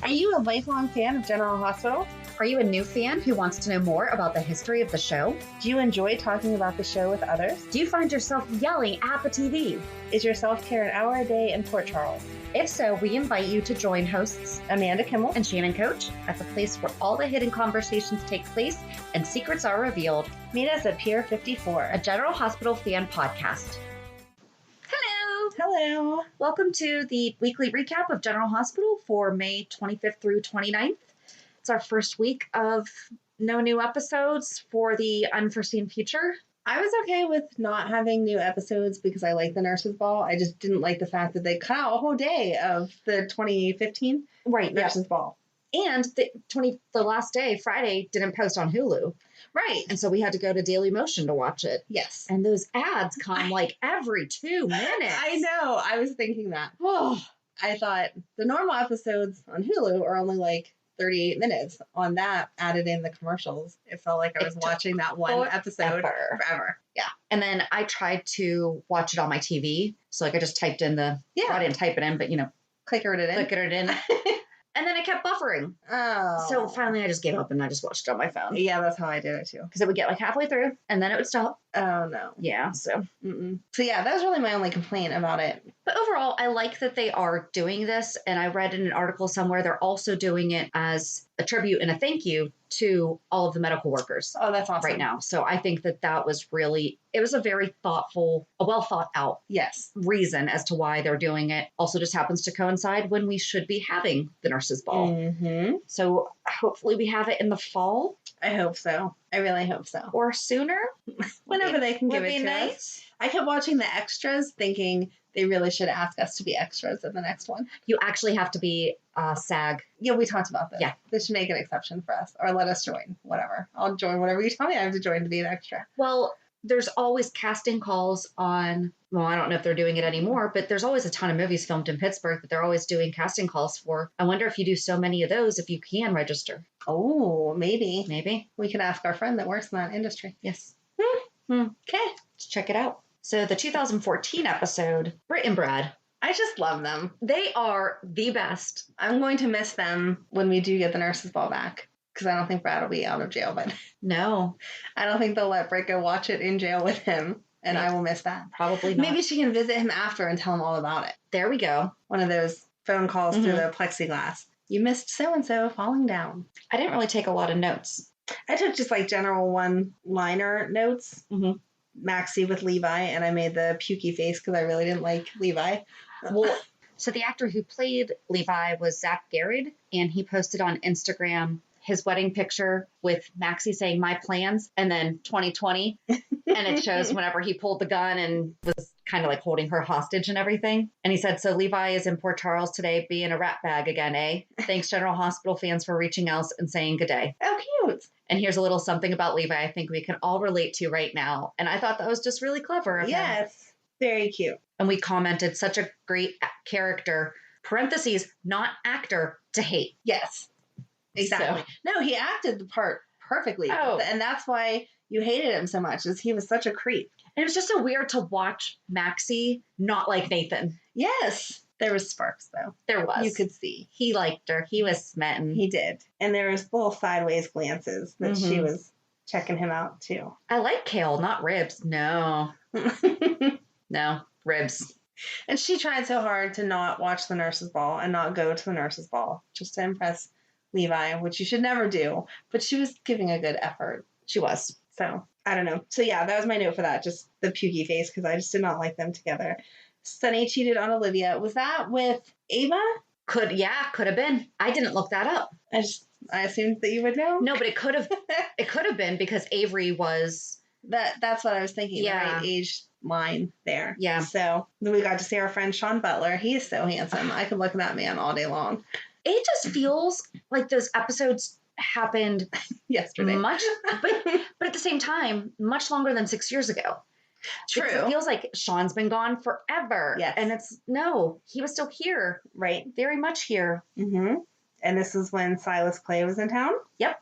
Are you a lifelong fan of General Hospital? Are you a new fan who wants to know more about the history of the show? Do you enjoy talking about the show with others? Do you find yourself yelling at the TV? Is your self-care an hour a day in Port Charles? If so, we invite you to join hosts Amanda Kimmel and Shannon Coach at the place where all the hidden conversations take place and secrets are revealed. Meet us at Pier 54, a General Hospital fan podcast. Hello. Welcome to the weekly recap of General Hospital for May 25th through 29th. It's our first week of no new episodes for the unforeseen future. I was okay with not having new episodes because I like the Nurses Ball. I just didn't like the fact that they cut out a whole day of the 2015 Nurses Ball. And the last day, Friday, didn't post on Hulu. Right. And so we had to go to Daily Motion to watch it. Yes. And those ads come like every 2 minutes. I know. I was thinking that. Oh, I thought the normal episodes on Hulu are only like 38 minutes. On that, added in the commercials, it felt like I was watching that one episode forever. Yeah. And then I tried to watch it on my TV. So like I just typed in well, I didn't type it in, but clickered it in. And then it kept buffering. Oh. So finally I just gave up and I just watched it on my phone. Yeah, that's how I did it too. Because it would get like halfway through and then it would stop. Oh, no. Yeah, so. So yeah, that was really my only complaint about it. But overall, I like that they are doing this. And I read in an article somewhere they're also doing it as a tribute and a thank you to all of the medical workers. Oh, that's awesome. Right now. So I think that was really, it was a very thoughtful, a well thought out reason as to why they're doing it. Also just happens to coincide when we should be having the Nurses Ball. Mm-hmm. So hopefully we have it in the fall. I hope so. I really hope so. Or sooner. Whenever they can give it to nice. us. I kept watching the extras thinking they really should ask us to be extras in the next one. You actually have to be SAG. Yeah, we talked about this. Yeah. They should make an exception for us or let us join. Whatever. I'll join whatever you tell me I have to join to be an extra. Well, there's always casting calls on, well, I don't know if they're doing it anymore, but there's always a ton of movies filmed in Pittsburgh that they're always doing casting calls for. I wonder if you do so many of those, if you can register. Oh, maybe. Maybe. We could ask our friend that works in that industry. Yes. Okay. Let's check it out. So the 2014 episode, Britt and Brad. I just love them. They are the best. I'm going to miss them when we do get the Nurses Ball back. Because I don't think Brad will be out of jail by then. No. I don't think they'll let Britt go watch it in jail with him. And I will miss that. Probably not. Maybe she can visit him after and tell him all about it. There we go. One of those phone calls through the plexiglass. You missed so-and-so falling down. I didn't really take a lot of notes. I took just like general one-liner notes. Mm-hmm. Maxie with Levi, and I made the pukey face because I really didn't like Levi. Well, so the actor who played Levi was Zach Garrett, and he posted on Instagram his wedding picture with Maxie saying "my plans" and then 2020, and it shows whenever he pulled the gun and was kind of like holding her hostage and everything. And he said, "So Levi is in Port Charles today, being a rat bag again, eh? Thanks, General Hospital fans, for reaching out and saying good day." Oh, cute. And here's a little something about Levi I think we can all relate to right now. And I thought that was just really clever of him. Yes, very cute. And we commented, such a great character, parentheses, not actor, to hate. Yes, exactly. So. No, he acted the part perfectly. Oh. And that's why you hated him so much, is he was such a creep. And it was just so weird to watch Maxie not like Nathan. Yes. There was sparks, though. There was. You could see. He liked her. He was smitten. He did. And there was little sideways glances that she was checking him out, too. I like kale, not ribs. No. No, ribs. And she tried so hard to not watch the Nurses Ball and not go to the Nurses Ball just to impress Levi, which you should never do. But she was giving a good effort. She was. So, I don't know. So, yeah, that was my note for that. Just the pukey face, because I just did not like them together. Sunny cheated on Olivia. Was that with Ava? Could have been. I didn't look that up. I assumed that you would know. No, but it could have been because Avery was. That's what I was thinking. Yeah. The right age line there. Yeah. So then we got to see our friend Sean Butler. He is so handsome. I could look at that man all day long. It just feels like those episodes happened yesterday. But at the same time, much longer than 6 years ago. True. Because it feels like Sean's been gone forever. Yes. And he was still here. Right. Very much here. Mm-hmm. And this is when Silas Clay was in town? Yep.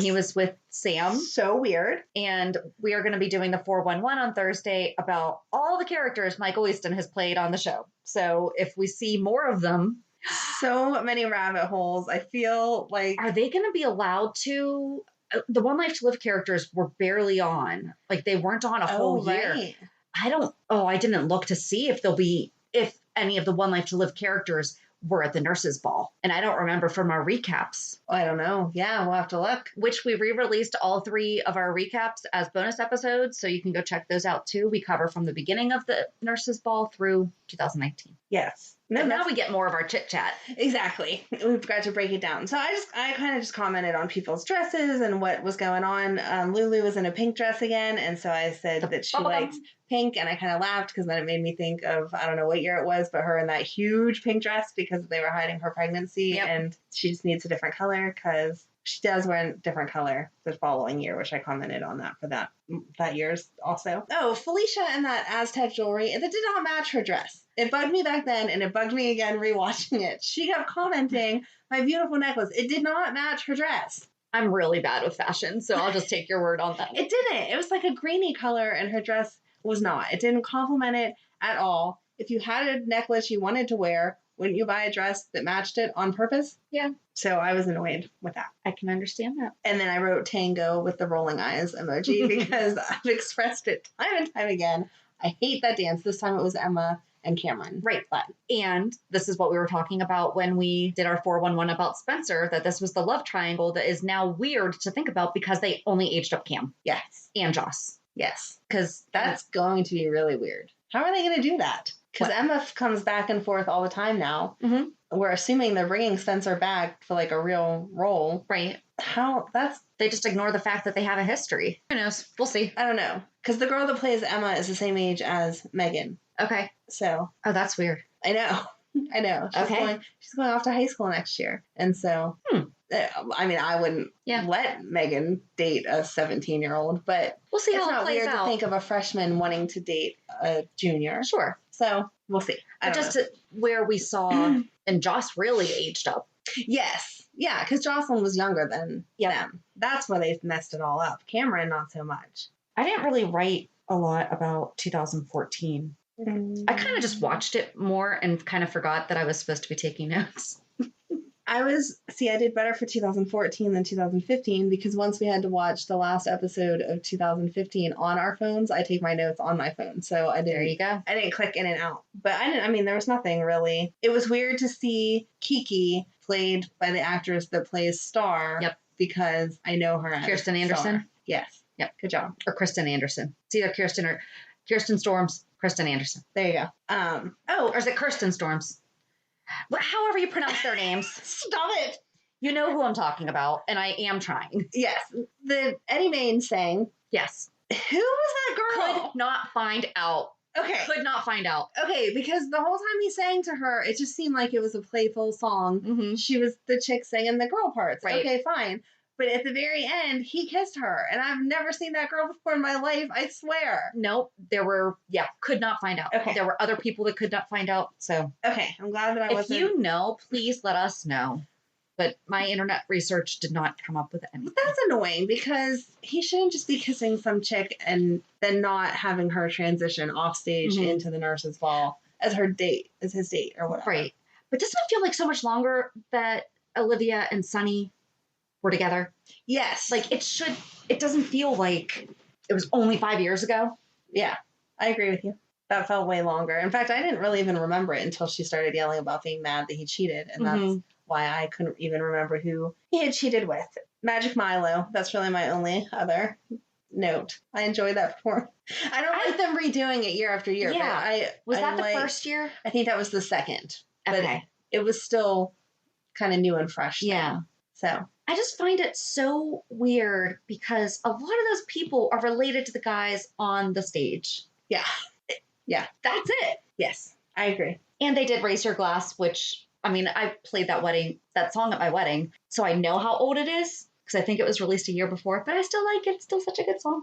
He was with Sam. So weird. And we are going to be doing the 411 on Thursday about all the characters Michael Easton has played on the show. So if we see more of them, So many rabbit holes. I feel like... Are they going to be allowed to? The One Life to Live characters were barely on. Like, they weren't on a whole year. Right. I didn't look to see if any of the One Life to Live characters were at the nurses' ball. And I don't remember from our recaps. I don't know. Yeah, we'll have to look. Which we re-released all 3 of our recaps as bonus episodes. So you can go check those out too. We cover from the beginning of the nurses' ball through 2019. Yes. No, now we get more of our chit chat. Exactly. We've got to break it down. So I kind of just commented on people's dresses and what was going on. Lulu was in a pink dress again, and so I said that she liked pink, and I kind of laughed because then it made me think of, I don't know what year it was, but her in that huge pink dress because they were hiding her pregnancy, and she just needs a different color because she does wear a different color the following year, which I commented on that for that year's also. Oh, Felicia and that Aztec jewelry, that did not match her dress. It bugged me back then, and it bugged me again rewatching it. She kept commenting, my beautiful necklace. It did not match her dress. I'm really bad with fashion, so I'll just take your word on that. It didn't. It was like a greeny color, and her dress was not. It didn't complement it at all. If you had a necklace you wanted to wear, wouldn't you buy a dress that matched it on purpose? Yeah. So I was annoyed with that. I can understand that. And then I wrote tango with the rolling eyes emoji because I've expressed it time and time again. I hate that dance. This time it was Emma and Cameron. Right. And this is what we were talking about when we did our 411 about Spencer, that this was the love triangle that is now weird to think about because they only aged up Cam. Yes. And Joss. Yes. Because that's going to be really weird. How are they going to do that? Because Emma comes back and forth all the time now. Mm-hmm. We're assuming they're bringing Spencer back for like a real role. Right. They just ignore the fact that they have a history. Who knows? We'll see. I don't know. Because the girl that plays Emma is the same age as Megan. Okay. So. Oh, that's weird. I know. She's going off to high school next year. And so. I mean, I wouldn't let Megan date a 17-year-old, but we'll see how it plays out. It's not weird to think of a freshman wanting to date a junior. Sure. So we'll see. Where we saw, and Joss really aged up. Yes. Yeah, because Jocelyn was younger than them. That's where they messed it all up. Cameron, not so much. I didn't really write a lot about 2014. I kind of just watched it more and kind of forgot that I was supposed to be taking notes. I did better for 2014 than 2015 because once we had to watch the last episode of 2015 on our phones, I take my notes on my phone. So there you go. I didn't click in and out. But there was nothing really. It was weird to see Kiki played by the actress that plays Star. Yep. Because I know her as Kirsten Anderson? Star. Yes. Yep. Good job. Or Kristen Anderson. It's either Kirsten or Kirsten Storms, Kristen Anderson. There you go. Or is it Kirsten Storms? However you pronounce their names. Stop it. You know who I'm talking about, and I am trying. Yes. The Eddie Main sang. Yes. Who was that girl? Could not find out. Okay. Could not find out. Okay, because the whole time he sang to her, it just seemed like it was a playful song. Mm-hmm. She was the chick singing the girl parts. Right. Okay, fine. But at the very end, he kissed her. And I've never seen that girl before in my life, I swear. Nope. Could not find out. Okay. There were other people that could not find out, so. Okay, I'm glad that I wasn't. If you know, please let us know. But my internet research did not come up with anything. But that's annoying because he shouldn't just be kissing some chick and then not having her transition off stage into the nurse's ball as his date or whatever. Right. But doesn't it feel like so much longer that Olivia and Sonny were together? Yes. Like it doesn't feel like it was only 5 years ago. Yeah, I agree with you. That felt way longer. In fact, I didn't really even remember it until she started yelling about being mad that he cheated. And that's why I couldn't even remember who he had cheated with. Magic Milo. That's really my only other note. I enjoyed that performance. I don't like them redoing it year after year. Yeah. But was that the first year? I think that was the second. Okay. But it was still kind of new and fresh. Yeah. So. I just find it so weird because a lot of those people are related to the guys on the stage. Yeah. Yeah. That's it. Yes, I agree. And they did Raise Your Glass, which, I played that song at my wedding, so I know how old it is because I think it was released a year before, but I still like it. It's still such a good song.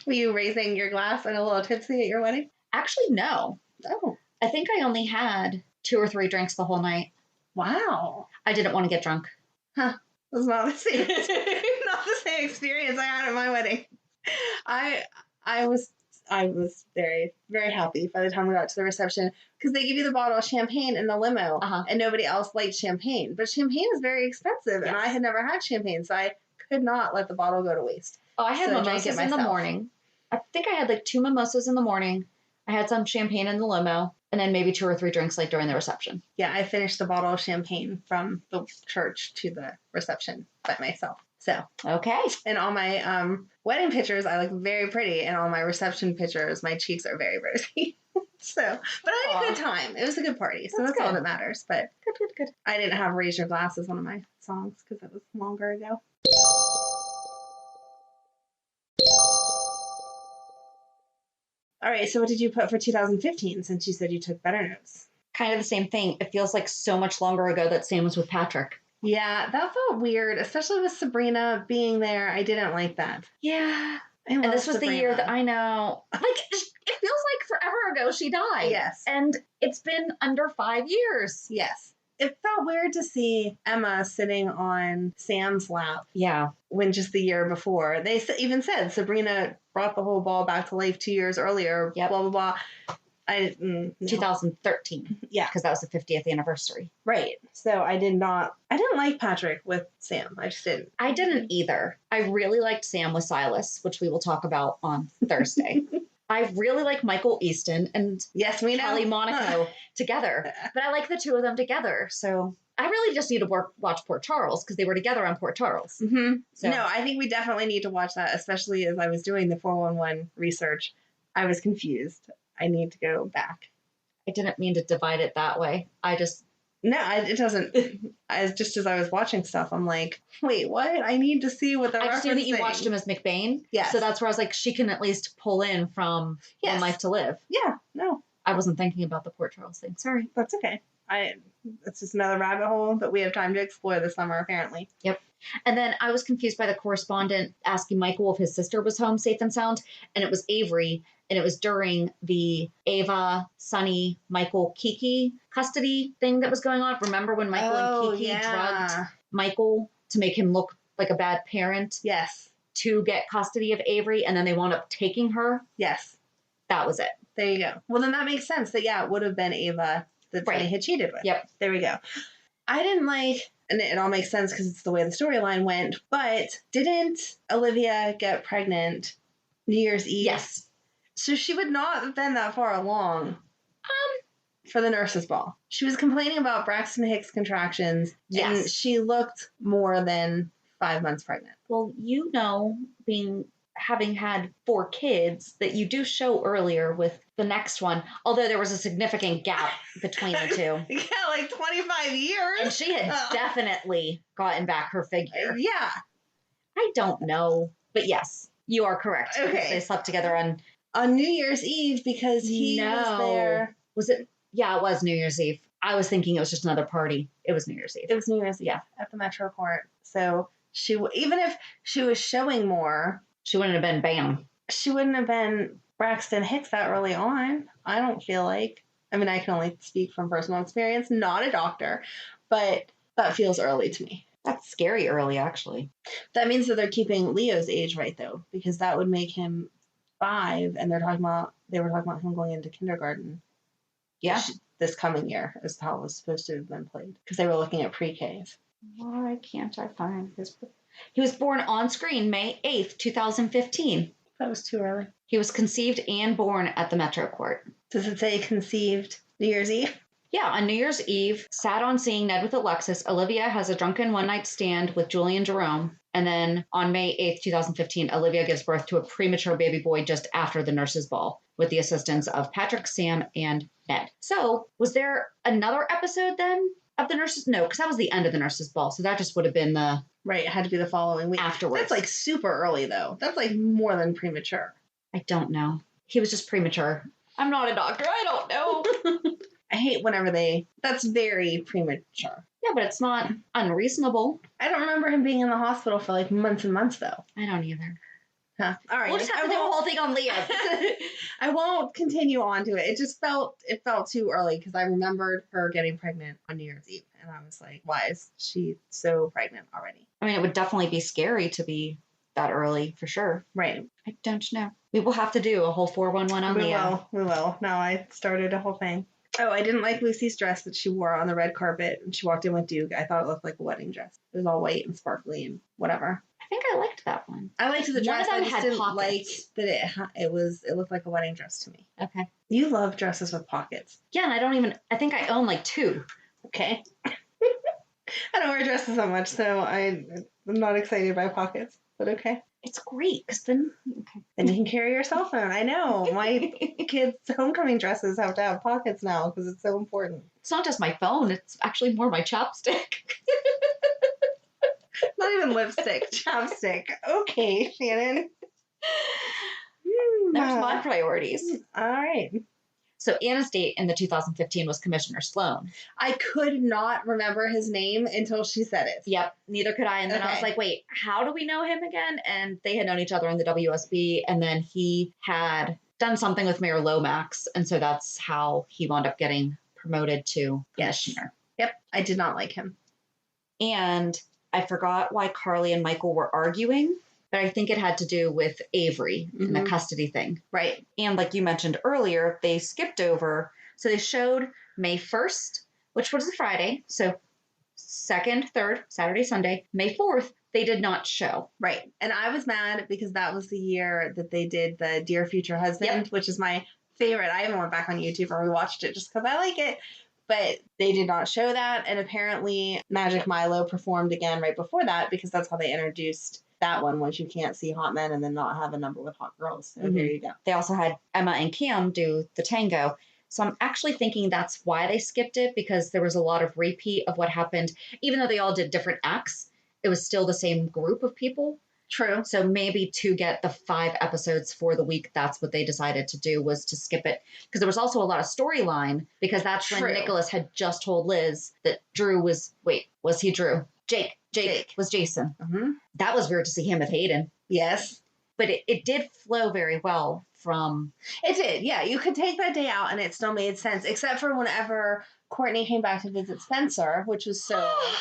Were you raising your glass and a little tipsy at your wedding? Actually, no. Oh. I think I only had 2 or 3 drinks the whole night. Wow. I didn't want to get drunk. Huh. It was not the same experience I had at my wedding. I was I was very, very happy by the time we got to the reception because they give you the bottle of champagne in the limo, and nobody else liked champagne. But champagne is very expensive, and I had never had champagne, so I could not let the bottle go to waste. Oh, I had mimosas in the morning. I think I had like 2 mimosas in the morning. I had some champagne in the limo, and then maybe 2 or 3 drinks like during the reception. Yeah, I finished the bottle of champagne from the church to the reception by myself. So okay. And all my wedding pictures, I look very pretty, and all my reception pictures, my cheeks are very rosy. But I had a good time. It was a good party, so that's all that matters. But good. I didn't have "Raise Your Glass" as one of my songs because it was longer ago. All right, so what did you put for 2015 since you said you took better notes? Kind of the same thing. It feels like so much longer ago that Sam was with Patrick. Yeah, that felt weird, especially with Sabrina being there. I didn't like that. Yeah. And this was the year that I know. Like, it feels like forever ago she died. Yes. And it's been under 5 years. Yes. It felt weird to see Emma sitting on Sam's lap. Yeah. When just the year before. They even said Sabrina brought the whole ball back to life 2 years earlier. Yep. Blah, blah, blah. 2013. Yeah. Because that was the 50th anniversary. Right. So I didn't like Patrick with Sam. I just didn't. I didn't either. I really liked Sam with Silas, which we will talk about on Thursday. I really like Michael Easton and Kelly Monaco together. But I like the two of them together. So I really just need to watch Port Charles because they were together on Port Charles. Mm-hmm. So. No, I think we definitely need to watch that, especially as I was doing the 411 research. I was confused. I need to go back. I didn't mean to divide it that way. It doesn't. Just as I was watching stuff, I'm like, wait, what? I need to see what they're referencing. I just knew that you watched him as McBain. Yeah. So that's where I was like, she can at least pull in from One Life to Live. Yeah, no. I wasn't thinking about the Port Charles thing. Sorry. That's okay. It's just another rabbit hole that we have time to explore this summer, apparently. Yep. And then I was confused by the correspondent asking Michael if his sister was home safe and sound. And it was Avery. And it was during the Ava, Sunny, Michael, Kiki custody thing that was going on. Remember when Michael and Kiki drugged Michael to make him look like a bad parent? Yes. To get custody of Avery. And then they wound up taking her? Yes. That was it. There you go. Well, then that makes sense that, it would have been Ava that Sunny had cheated with. Yep. There we go. I didn't and it all makes sense because it's the way the storyline went, but didn't Olivia get pregnant New Year's Eve? Yes. So she would not have been that far along for the nurse's ball. She was complaining about Braxton Hicks contractions, and she looked more than 5 months pregnant. Well, having had 4 kids, that you do show earlier with the next one, although there was a significant gap between the two. Yeah, like 25 years. And she had definitely gotten back her figure. Yeah. I don't know, but yes, you are correct. Okay. They slept together on New Year's Eve because he was there. Was it? Yeah, it was New Year's Eve. I was thinking it was just another party. It was New Year's Eve. It was New Year's Eve at the Metro Court. So even if she was showing more, she wouldn't have been Bam. She wouldn't have been Braxton Hicks that early on. I don't feel like. I mean, I can only speak from personal experience, not a doctor, but that feels early to me. That's scary early, actually. That means that they're keeping Leo's age right, though, because that would make him 5, and they were talking about him going into kindergarten. Yeah. This coming year is how it was supposed to have been played, because they were looking at pre-Ks. Why can't I find his... He was born on screen May 8th, 2015. That was too early. He was conceived and born at the Metro Court. Does it say conceived New Year's Eve? Yeah, on New Year's Eve, sad on seeing Ned with Alexis, Olivia has a drunken one-night stand with Julian Jerome. And then on May 8th, 2015, Olivia gives birth to a premature baby boy just after the nurse's ball with the assistance of Patrick, Sam, and Ned. So was there another episode then of the nurse's? No, because that was the end of the nurse's ball. So that just would have been the... Right, it had to be the following week. Afterwards. That's like super early, though. That's like more than premature. I don't know. He was just premature. I'm not a doctor. I don't know. I hate whenever that's very premature. Yeah, but it's not unreasonable. I don't remember him being in the hospital for like months and months, though. I don't either. Huh. All right. We'll just have to do a whole thing on Leah. I won't continue on to it. It just felt too early because I remembered her getting pregnant on New Year's Eve. And I was like, why is she so pregnant already? I mean, it would definitely be scary to be that early for sure. Right. I don't know. We will have to do a whole 411 on Leo. We will. Now I started a whole thing. Oh, I didn't like Lucy's dress that she wore on the red carpet when she walked in with Duke. I thought it looked like a wedding dress. It was all white and sparkly and whatever. I think I liked that one. I liked the dress. One of them I just had didn't pockets. like that it looked like a wedding dress to me. Okay. You love dresses with pockets. Yeah, and I think I own like 2. Okay. I don't wear dresses so much, so I'm not excited by pockets, but okay. It's great because then you can carry your cell phone. I know. My kids' homecoming dresses have to have pockets now because it's so important. It's not just my phone, it's actually more my chapstick. Not even lipstick, chapstick. Okay, Shannon. There's my priorities. All right. So Anna's date in the 2015 was Commissioner Sloan. I could not remember his name until she said it. Yep, neither could I. And then I was like, wait, how do we know him again? And they had known each other in the WSB, and then he had done something with Mayor Lomax, and so that's how he wound up getting promoted to commissioner. Yep, I did not like him. And I forgot why Carly and Michael were arguing, but I think it had to do with Avery and the custody thing. Right. And like you mentioned earlier, they skipped over. So they showed May 1st, which was a Friday. So 2nd, 3rd, Saturday, Sunday. May 4th, they did not show. Right. And I was mad because that was the year that they did the Dear Future Husband, which is my favorite. I even went back on YouTube and rewatched it just because I like it. But they did not show that. And apparently Magic Milo performed again right before that because that's how they introduced that one, once you can't see hot men and then not have a number with hot girls. So there you go. They also had Emma and Cam do the tango. So I'm actually thinking that's why they skipped it, because there was a lot of repeat of what happened. Even though they all did different acts, it was still the same group of people. True. So maybe to get the 5 episodes for the week, that's what they decided to do, was to skip it. Because there was also a lot of storyline, because that's when Nicholas had just told Liz that Drew was, was he Drew? Jake was Jason. Mm-hmm. That was weird to see him with Hayden. Yes. But it did flow very well from... It did, yeah. You could take that day out and it still made sense, except for whenever Courtney came back to visit Spencer, which was so...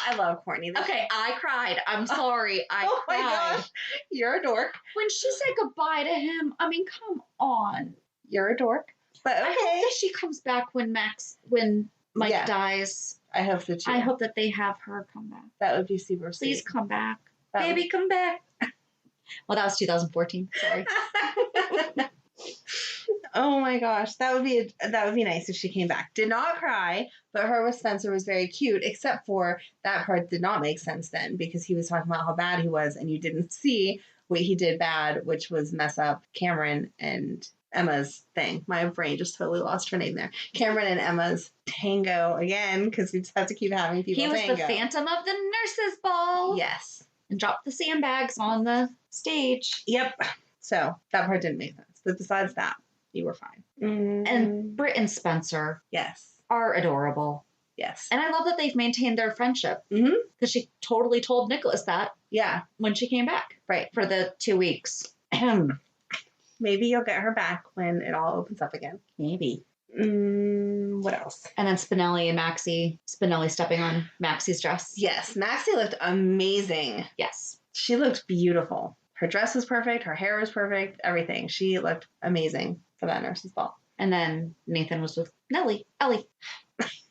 I love Courtney. Okay, I cried. I'm sorry. I cried. My gosh. You're a dork. When she said goodbye to him, I mean, come on. You're a dork. But okay. I hope that she comes back when Mike dies. I hope so too. I hope that they have her come back. That would be super sweet. Please come back. Baby, come back. Well, that was 2014. Sorry. Oh my gosh, that would be nice if she came back. Did not cry, but her with Spencer was very cute, except for that part did not make sense then, because he was talking about how bad he was and you didn't see what he did bad, which was mess up Cameron and Emma's thing. My brain just totally lost her name there. Cameron and Emma's tango again, because we just have to keep having people tango. He was the phantom of the nurses' ball. Yes. And dropped the sandbags on the stage. Yep. So that part didn't make sense. But besides that, you were fine. And Britt and Spencer are adorable. Yes. And I love that they've maintained their friendship. Mm-hmm. Because she totally told Nicholas that. Yeah. When she came back. Right. For the 2 weeks. Maybe you'll get her back when it all opens up again. Maybe. What else? And then Spinelli and Maxie. Spinelli stepping on Maxie's dress. Yes. Maxie looked amazing. Yes. She looked beautiful. Her dress was perfect. Her hair was perfect. Everything. She looked amazing for that nurse's ball. And then Nathan was with Ellie.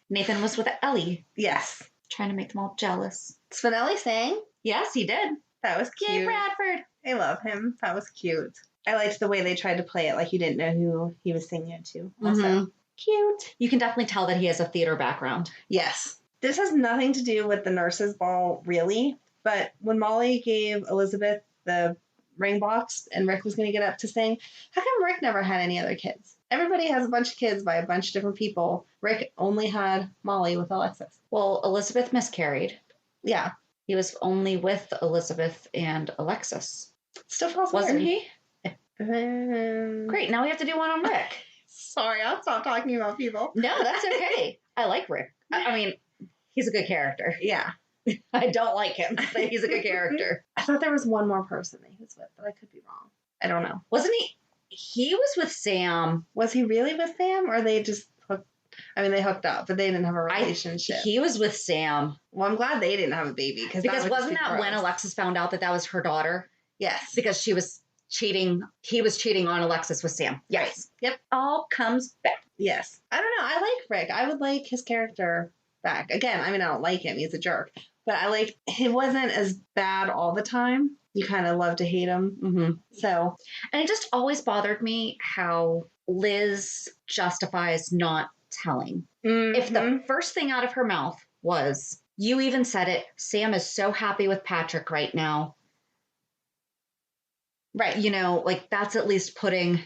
Nathan was with Ellie. Yes. Trying to make them all jealous. Spinelli sang? Yes, he did. That was cute. Yay, Bradford. I love him. That was cute. I liked the way they tried to play it like you didn't know who he was singing it to. Also, cute. You can definitely tell that he has a theater background. Yes. This has nothing to do with the nurse's ball, really. But when Molly gave Elizabeth the ring box and Rick was going to get up to sing, how come Rick never had any other kids? Everybody has a bunch of kids by a bunch of different people. Rick only had Molly with Alexis. Well, Elizabeth miscarried. Yeah. He was only with Elizabeth and Alexis. Still feels Wasn't weird. he? Great. Now we have to do one on Rick. Sorry, I'll stop talking about people. No, that's okay. I like Rick. I mean, he's a good character. Yeah. I don't like him, but he's a good character. I thought there was one more person that he was with, but I could be wrong. I don't know. Wasn't he? He was with Sam. Was he really with Sam, or they just hooked? I mean, they hooked up, but they didn't have a relationship. He was with Sam. Well, I'm glad they didn't have a baby because wasn't that when Alexis found out that was her daughter, Yes. Because he was cheating on Alexis with Sam. Yes. Right. Yep. All comes back. Yes. I don't know. I like Rick. I would like his character back. Again, I mean, I don't like him. He's a jerk. But I like, he wasn't as bad all the time. You kind of love to hate him. Mm-hmm. So. And it just always bothered me how Liz justifies not telling. Mm-hmm. If the first thing out of her mouth was, you even said it, Sam is so happy with Patrick right now. Right. You know, like that's at least putting.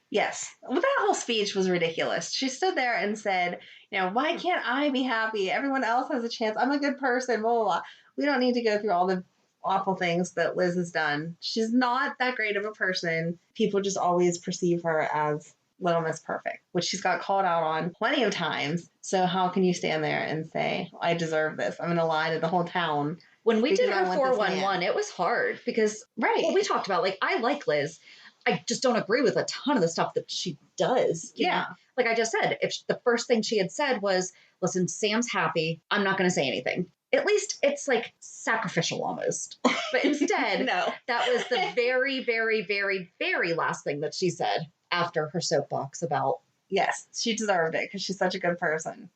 Yes. Well, that whole speech was ridiculous. She stood there and said, you know, why can't I be happy? Everyone else has a chance. I'm a good person, blah, blah, blah. We don't need to go through all the awful things that Liz has done. She's not that great of a person. People just always perceive her as Little Miss Perfect, which she's got called out on plenty of times. So how can you stand there and say, I deserve this? I'm going to lie to the whole town. When we did her 411, it was hard because, what we talked about, like, I like Liz. I just don't agree with a ton of the stuff that she does. You know? Like I just said, if the first thing she had said was, listen, Sam's happy, I'm not going to say anything. At least it's like sacrificial almost. But instead, No. That was the very, very, very, very last thing that she said after her soapbox about. Yes, she deserved it because she's such a good person.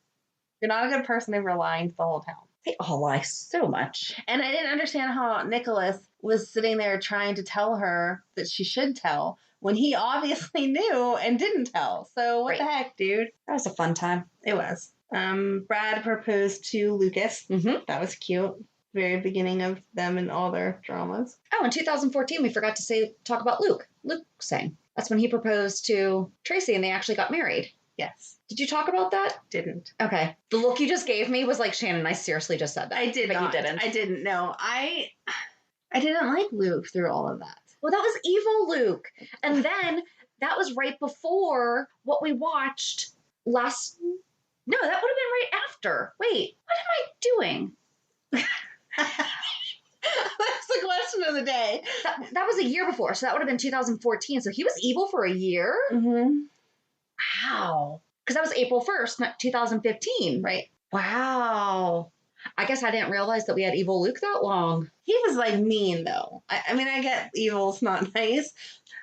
You're not a good person if you're lying to the whole town. They all lie so much. And I didn't understand how Nicholas was sitting there trying to tell her that she should tell when he obviously knew and didn't tell. So what the heck, dude? That was a fun time. It was. Brad proposed to Lucas. Mm-hmm. That was cute. Very beginning of them and all their dramas. Oh, in 2014, we forgot to talk about Luke. Luke sang. That's when he proposed to Tracy and they actually got married. Yes. Did you talk about that? Didn't. Okay. The look you just gave me was like, Shannon, I seriously just said that. I did but not. You didn't. I didn't. No. I didn't like Luke through all of that. Well, that was evil Luke. And then that was right before what we watched last. No, that would have been right after. Wait, what am I doing? That's the question of the day. That was a year before. So that would have been 2014. So he was evil for a year? Mm-hmm. Wow. Because that was April 1st, not 2015. Right. Wow. I guess I didn't realize that we had evil Luke that long. He was like mean though. I mean, I get evil's not nice,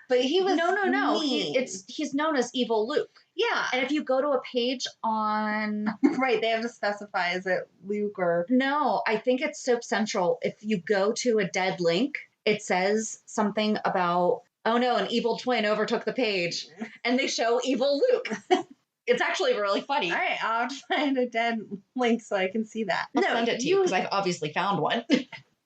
but he was no. mean. He's known as evil Luke. Yeah. And if you go to a page on... Right, they have to specify, is it Luke or... No, I think it's Soap Central. If you go to a dead link, it says something about, oh no, an evil twin overtook the page. And they show evil Luke. It's actually really funny. All right, I'll have to find a dead link so I can see that. I'll send it to you because I've obviously found one.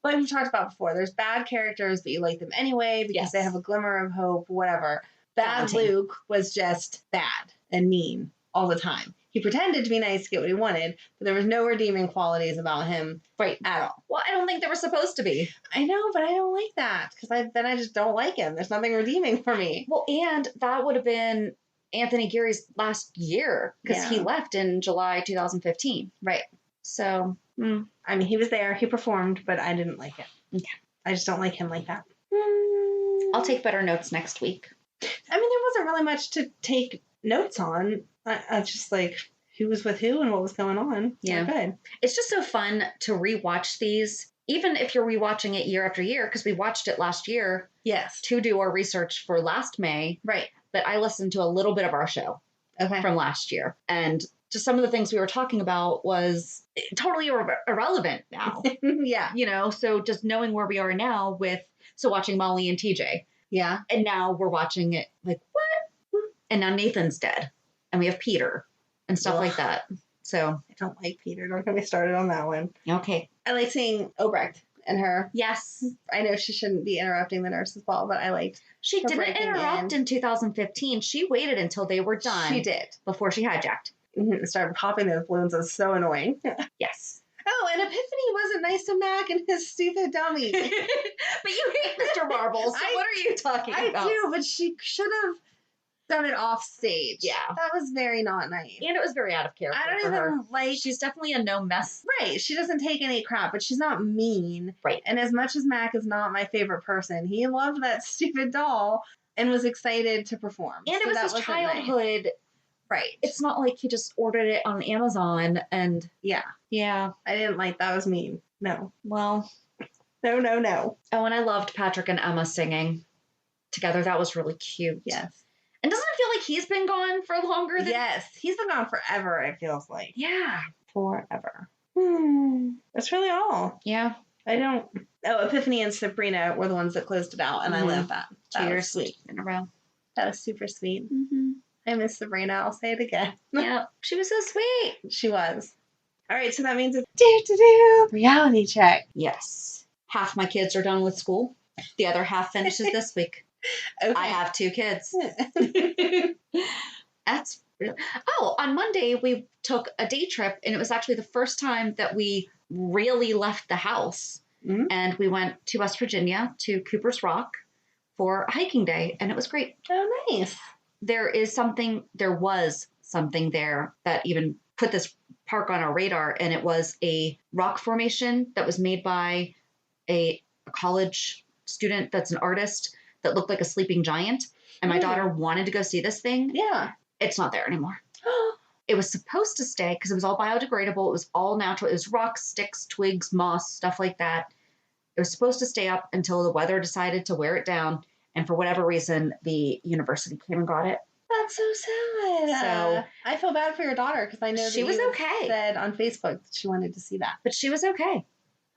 Like we talked about before, there's bad characters, but you like them anyway because they have a glimmer of hope, whatever. Bad Luke was just bad and mean all the time. He pretended to be nice to get what he wanted, but there was no redeeming qualities about him at all. Well, I don't think there were supposed to be. I know, but I don't like that because then I just don't like him. There's nothing redeeming for me. Well, and that would have been Anthony Geary's last year because he left in July 2015. Right. So, I mean, he was there, he performed, but I didn't like it. Okay. I just don't like him like that. I'll take better notes next week. I mean, there wasn't really much to take notes on. I just like who was with who and what was going on. Yeah. Good. It's just so fun to rewatch these, even if you're rewatching it year after year, because we watched it last year. Yes. To do our research for last May. Right. But I listened to a little bit of our show from last year. And just some of the things we were talking about was totally irrelevant now. Yeah. You know, so just knowing where we are now watching Molly and TJ. Yeah. And now we're watching it like, what? And now Nathan's dead. And we have Peter and stuff like that. So I don't like Peter. Don't get me started on that one. Okay. I like seeing Obrecht and her. Yes. I know she shouldn't be interrupting the nurse's ball, but I liked She her didn't breaking interrupt in 2015. She waited until they were done. She did. Before she hijacked. Mm-hmm. Started popping those balloons. It was so annoying. Yes. Oh, and Epiphany wasn't nice to Mac and his stupid dummy. But you hate Mr. Marbles. So what are you talking about? I do, but she should have done it off stage. Yeah. That was very not nice. And it was very out of character. I don't for even her. like. She's definitely a no mess. Right. She doesn't take any crap, but she's not mean. Right. And as much as Mac is not my favorite person, he loved that stupid doll and was excited to perform. And it was his childhood. Nice. Right. It's not like he just ordered it on Amazon and. Yeah. Yeah. I didn't like that. Was mean. No. Well, No, no, no. Oh, and I loved Patrick and Emma singing together. That was really cute. Yes. And doesn't it feel like he's been gone for longer than... Yes. He's been gone forever, it feels like. Yeah. Forever. That's really all. Yeah. I don't... Oh, Epiphany and Sabrina were the ones that closed it out, and I love that. That 2 was years sweet. in a row. That was super sweet. Mm-hmm. I miss Sabrina. I'll say it again. Yeah. She was so sweet. She was. All right, so that means it's reality check. Yes. Half my kids are done with school. The other half finishes this week. Okay. I have 2 kids. That's really... Oh, on Monday we took a day trip, and it was actually the first time that we really left the house. Mm-hmm. And we went to West Virginia to Cooper's Rock for a hiking day, and it was great. Oh, nice. There was something there that even put this park on our radar, and it was a rock formation that was made by a college student that's an artist that looked like a sleeping giant. And my daughter wanted to go see this thing. Yeah. It's not there anymore. It was supposed to stay because it was all biodegradable. It was all natural. It was rocks, sticks, twigs, moss, stuff like that. It was supposed to stay up until the weather decided to wear it down. And for whatever reason, the university came and got it. That's so sad. So I feel bad for your daughter because I know she was okay. Said on Facebook that she wanted to see that, but she was okay.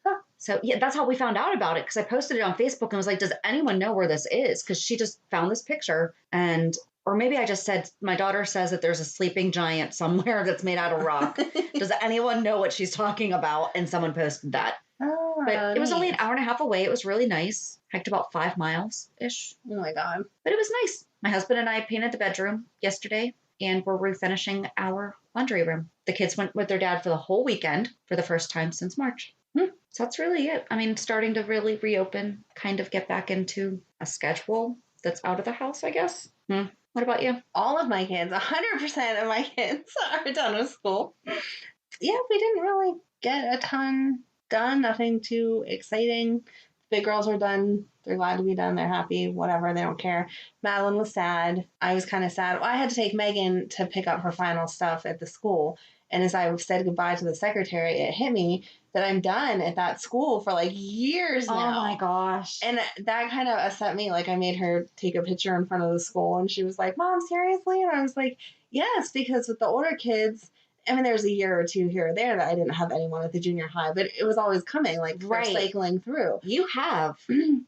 Huh. So yeah, that's how we found out about it, because I posted it on Facebook and was like, "Does anyone know where this is?" Because she just found this picture, or maybe I just said, "My daughter says that there's a sleeping giant somewhere that's made out of rock. Does anyone know what she's talking about?" And someone posted that. Oh, but it was only an hour and a half away. It was really nice. Hiked about 5 miles ish. Oh my God. But it was nice. My husband and I painted the bedroom yesterday, and we're refinishing our laundry room. The kids went with their dad for the whole weekend for the first time since March. So that's really it. I mean, starting to really reopen, kind of get back into a schedule that's out of the house, I guess. What about you? All of my kids, 100% of my kids are done with school. Yeah, we didn't really get a ton done. Nothing too exciting. Big girls are done. They're glad to be done. They're happy. Whatever. They don't care. Madeline was sad. I was kind of sad. Well, I had to take Megan to pick up her final stuff at the school. And as I said goodbye to the secretary, it hit me that I'm done at that school for like years now. Oh my gosh. And that kind of upset me. Like I made her take a picture in front of the school, and she was like, "Mom, seriously?" And I was like, "Yes," because with the older kids, I mean, there's a year or two here or there that I didn't have anyone at the junior high, but it was always coming, like cycling through. You have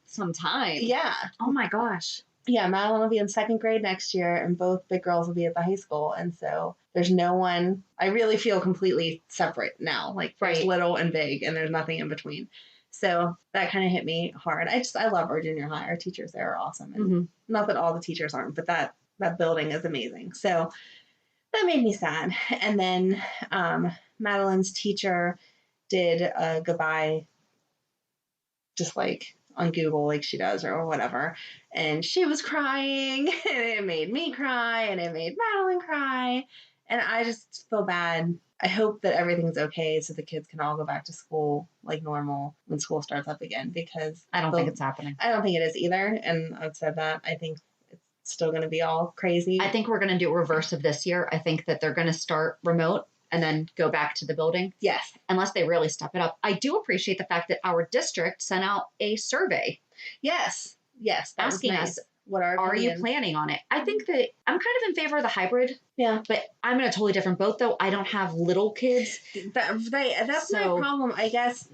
some time. Yeah. Oh my gosh. Yeah, Madeline will be in 2nd grade next year, and both big girls will be at the high school. And so there's no one, I really feel completely separate now. Like there's little and big, and there's nothing in between. So that kind of hit me hard. I love our junior high. Our teachers there are awesome. And not that all the teachers aren't, but that building is amazing. So that made me sad. And then Madeline's teacher did a goodbye, just like on Google, like she does or whatever. And she was crying, and it made me cry, and it made Madeline cry. And I just feel bad. I hope that everything's okay so the kids can all go back to school like normal when school starts up again, because I don't think it's happening. I don't think it is either. And I've said that. I think it's still going to be all crazy. I think we're going to do a reverse of this year. I think that they're going to start remote and then go back to the building. Yes. Unless they really step it up. I do appreciate the fact that our district sent out a survey. Yes. Yes. Asking us, what are you planning on it? I think that I'm kind of in favor of the hybrid. Yeah. But I'm in a totally different boat, though. I don't have little kids. That's my problem, I guess.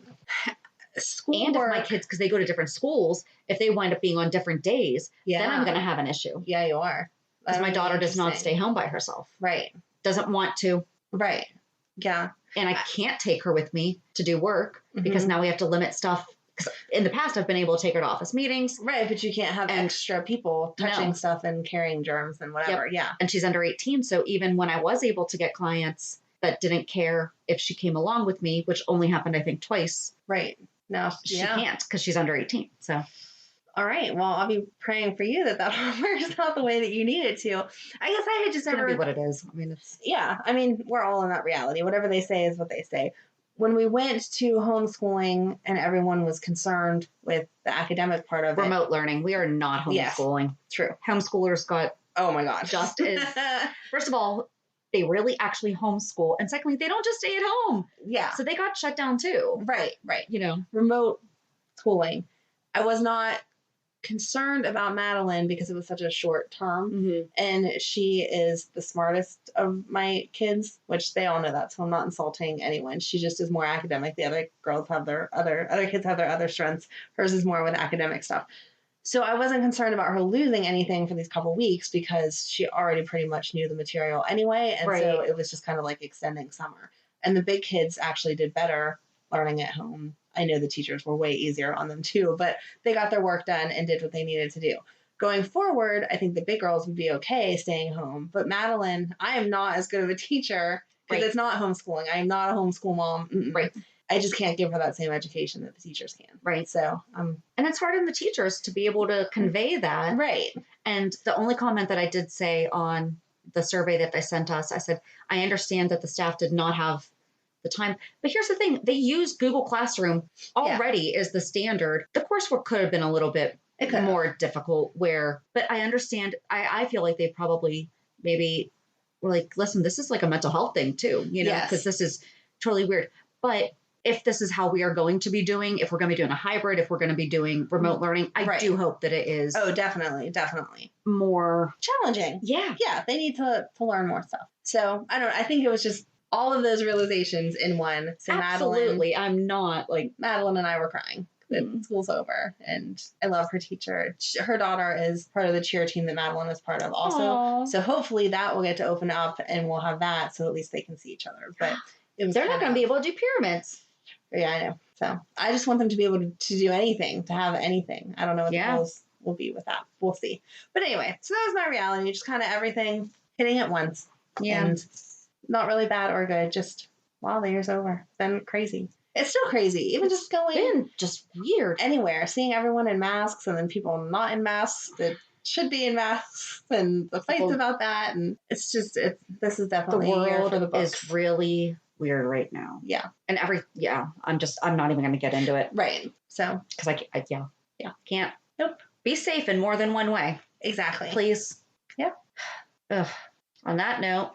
School and if my kids, because they go to different schools, if they wind up being on different days, then I'm going to have an issue. Yeah, you are. Because my daughter does not stay home by herself. Right. Doesn't want to. Right. Yeah. And I can't take her with me to do work because now we have to limit stuff. Because in the past, I've been able to take her to office meetings. Right, but you can't have extra people touching stuff and carrying germs and whatever. Yep. Yeah. And she's under 18. So even when I was able to get clients that didn't care if she came along with me, which only happened, I think, twice. Right. No, she can't because she's under 18. So. All right. Well, I'll be praying for you that all works out the way that you need it to. I guess I had just never. It's gonna be what it is. I mean, it's. Yeah. I mean, we're all in that reality. Whatever they say is what they say. When we went to homeschooling and everyone was concerned with the academic part of remote learning, we are not homeschooling. Yes, true. Homeschoolers got. Oh my gosh. Just as. First of all, they really actually homeschool, and secondly, they don't just stay at home. Yeah. So they got shut down too. Right. Right. You know, remote schooling. I was not concerned about Madeline because it was such a short term. Mm-hmm. And she is the smartest of my kids, which they all know that. So I'm not insulting anyone. She just is more academic. The other girls have their other kids have their other strengths. Hers is more with academic stuff. So I wasn't concerned about her losing anything for these couple weeks because she already pretty much knew the material anyway. And so it was just kind of like extending summer. And the big kids actually did better learning at home. I know the teachers were way easier on them too, but they got their work done and did what they needed to do. Going forward, I think the big girls would be okay staying home. But Madeline, I am not as good of a teacher because it's not homeschooling. I am not a homeschool mom. Mm-mm. Right. I just can't give her that same education that the teachers can. Right. So, and it's hard on the teachers to be able to convey that. Right. And the only comment that I did say on the survey that they sent us, I said, I understand that the staff did not have the time. But here's the thing. They use Google Classroom already as the standard. The coursework could have been a little bit more difficult but I understand. I feel like they probably maybe were like, listen, this is like a mental health thing too, because this is totally weird. But if this is how we are going to be doing, if we're going to be doing a hybrid, if we're going to be doing remote learning, I do hope that it is. Oh, definitely. More challenging. Yeah. Yeah. They need to learn more stuff. So I think it was just all of those realizations in one. So absolutely. Madeline, I'm not like Madeline and I were crying that school's over, and I love her teacher. Her daughter is part of the cheer team that Madeline was part of also. Aww. So hopefully that will get to open up and we'll have that so at least they can see each other. But they're not going to be able to do pyramids. Yeah, I know. So I just want them to be able to do anything, to have anything. I don't know what the goals will be with that. We'll see. But anyway, so that was my reality. Just kind of everything hitting at once. Yeah. And not really bad or good. Just, wow, the year's over. It's been crazy. It's still crazy. Even just going. Been just weird. Anywhere. Seeing everyone in masks and then people not in masks that should be in masks and the fights about that. And it's just, this is definitely the world a year for the books. Is really weird right now. Yeah. And I'm not even going to get into it. Right. So. Because I can't. Nope. Be safe in more than one way. Exactly. Please. Yeah. Ugh. On that note.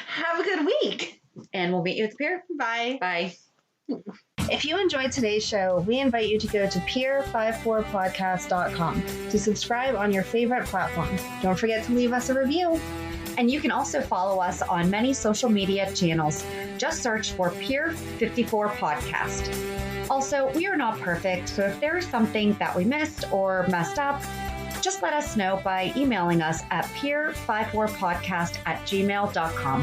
Have a good week. And we'll meet you at the pier. Bye. Bye. If you enjoyed today's show, we invite you to go to pier54podcast.com to subscribe on your favorite platform. Don't forget to leave us a review. And you can also follow us on many social media channels. Just search for Pier 54 Podcast. Also, we are not perfect, so if there is something that we missed or messed up, just let us know by emailing us at pier54podcast@gmail.com.